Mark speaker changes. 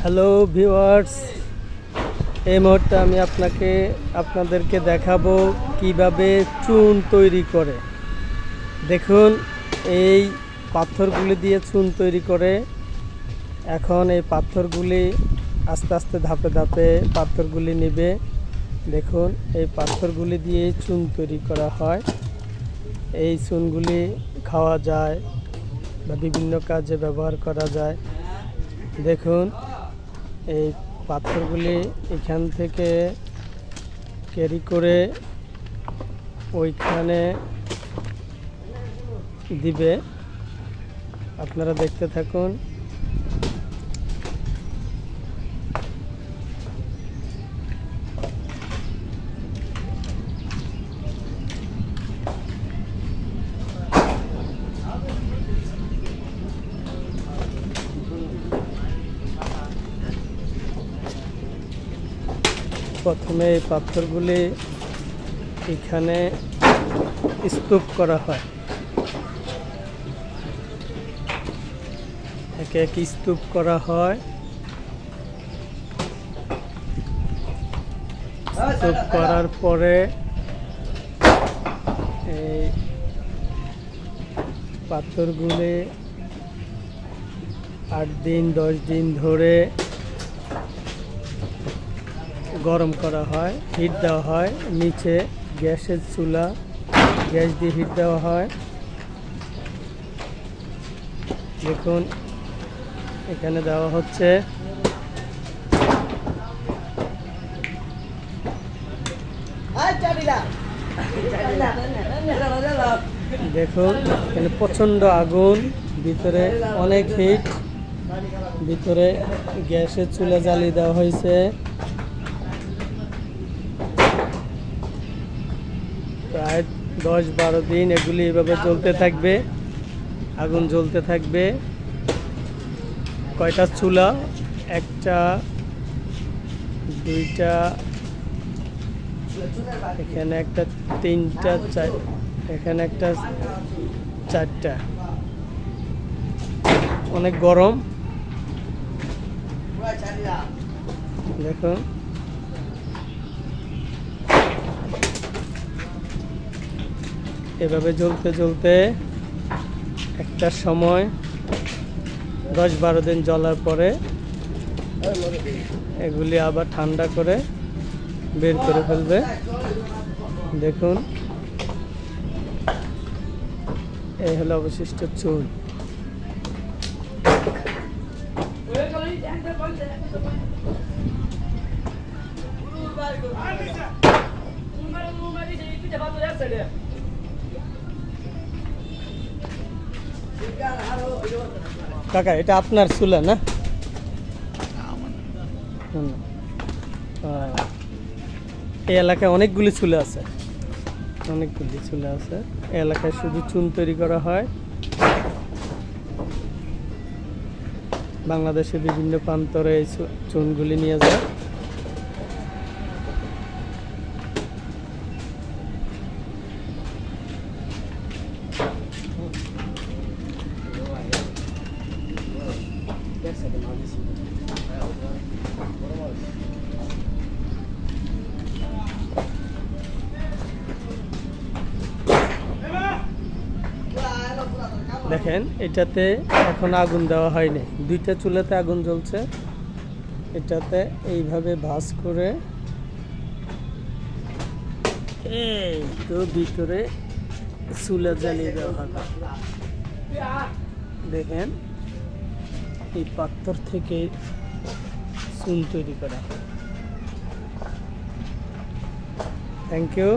Speaker 1: Hello viewers, এই মুহূর্তে আমি আপনাদেরকে দেখাবো কিভাবে চুন তৈরি করে। দেখুন, এই পাথরগুলি দিয়ে চুন তৈরি করে। এখন এই পাথরগুলি আস্তে আস্তে ধাপে ধাপে পাথরগুলি নেবে। দেখুন, এই পাথরগুলি দিয়ে চুন তৈরি করা হয়। এই চুনগুলি খাওয়া যায় বা বিভিন্ন কাজে ব্যবহার করা যায়। দেখুন, এই পাথরগুলি এখান থেকে ক্যারি করে ওইখানে দিবে। আপনারা দেখতে থাকুন। প্রথমে এই পাথরগুলি এখানে স্তূপ করা হয়। একে এক স্তূপ করা হয়। স্তূপ করার পরে এই পাথরগুলি 8 দিন 10 দিন ধরে গরম করা হয়, হিট দেওয়া হয়। নিচে গ্যাসের চুলা, গ্যাস দিয়ে হিট দেওয়া হয়। দেখুন, এখানে দেওয়া হচ্ছে। দেখুন, এখানে প্রচণ্ড আগুন, ভিতরে অনেক হিট, ভিতরে গ্যাসের চুলা জ্বালিয়ে দেওয়া হয়েছে। প্রায় 10-12 দিন এগুলি এভাবে জ্বলতে থাকবে, আগুন জ্বলতে থাকবে। কয়টা চুলা? একটা, দুইটা, এখানে একটা, তিনটা, এখানে একটা, চারটা। অনেক গরম। দেখুন, এভাবে জ্বলতে জ্বলতে একটা সময় 10-12 দিন জ্বলার পরে এগুলি আবার ঠান্ডা করে বের করে ফেলবে। দেখুন, এই হলো অবশিষ্ট চুন। কাকা, এটা আপনার চুলা না? এই এলাকায় অনেকগুলি চুলা আছে, অনেকগুলি চুলা আছে। এই এলাকায় শুধু চুন তৈরি করা হয়। বাংলাদেশের বিভিন্ন প্রান্তরে এই চুনগুলি নিয়ে যায়। দেখেন, এটাতে এখন আগুন দেওয়া হয়নি, দুইটা চুলাতে আগুন জ্বলছে। এটাতে এইভাবে ভাঁজ করে এই তো ভিতরে চুলা জ্বালিয়ে দেওয়া হবে। দেখেন, এই পাথর থেকে চুন তৈরি করা। Thank you.